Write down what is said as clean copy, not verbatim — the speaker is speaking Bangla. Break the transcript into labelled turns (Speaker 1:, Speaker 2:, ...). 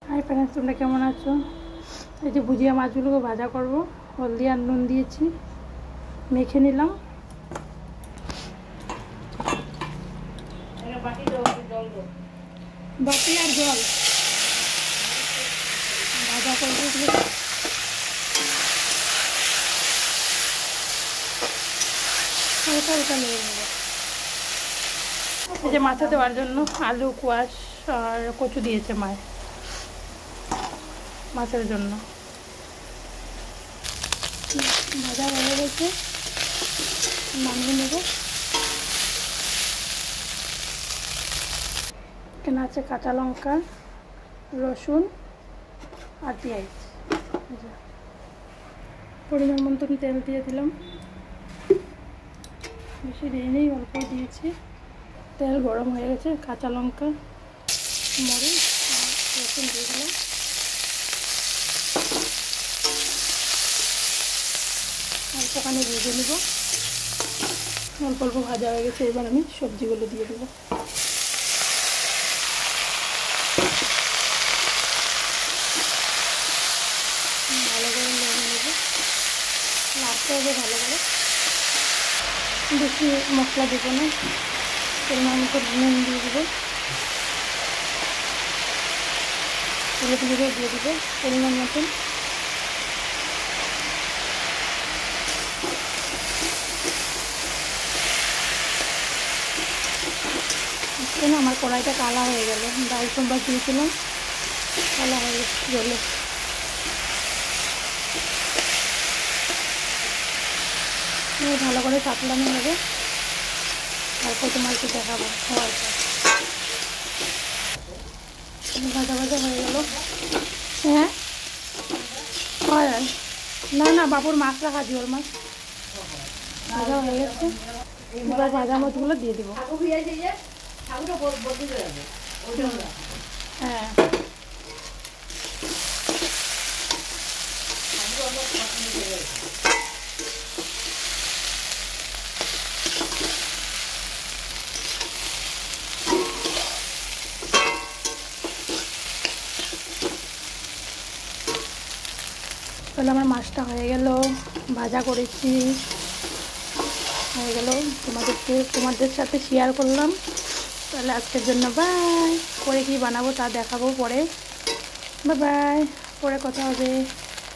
Speaker 1: হাই ফ্রেন্ডস, তোমরা কেমন আছো? এই যে ভুজিয়া মাছগুলোকে ভাজা করব, হলদি আর নুন দিয়েছি, মেখে নিলাম। বাটি আর জল ভাজা করবো এগুলো। হালকা হালকা নেড়ে নেবো। এই যে মাথা দেওয়ার জন্য আলু, কোয়াশ আর কচু দিয়েছে মাছ, মাছের জন্য। ভাজা হয়ে গেছে, নামিয়ে নেব। এখানে আছে কাঁচা লঙ্কা, রসুন আর পেঁয়াজ। পরিমাণ মতন তেল দিয়ে দিলাম, বেশি দিইনি, অল্প দিয়েছি। তেল গরম হয়ে গেছে, কাঁচা লঙ্কা, মরিচ আর রসুন দিয়ে দিলাম। অল্প পানি ভেজে নেব। অল্প অল্প ভাজা হয়ে গেছে, এবার আমি সবজিগুলো দিয়ে দেবো। ভালো করে নেড়ে নেব, নাড়তে হবে ভালো করে। বেশি মশলা দেবো না, পরিমাণ মতো নুন দিয়ে দেবো, হলুদ গুঁড়ো দিয়ে দেবো পরিমাণ মতন। না, আমার কড়াইটা কালা হয়ে গেল, ডাল সোমবার দিয়েছিলাম, কালা হয়ে গেল। ভালো করে সাতলানো হবে, তারপর তোমাকে দেখাবো হওয়ার পর। ভাজা ভাজা হয়ে গেল। হ্যাঁ, হয় না না, বাবুর মাছ রাখা, জিওল মাছ ভাজা হয়ে গেছে। এবার ভাজা মাছগুলো দিয়ে দিব। হ্যাঁ, তাহলে আমার মাছটা হয়ে গেল, ভাজা করেছি, হয়ে গেল। তোমাদের সাথে শেয়ার করলাম। তাহলে আজকের জন্য বাই। পরে কি বানাবো তা দেখাবো পরে। বাই বাই, পরে কথা হবে।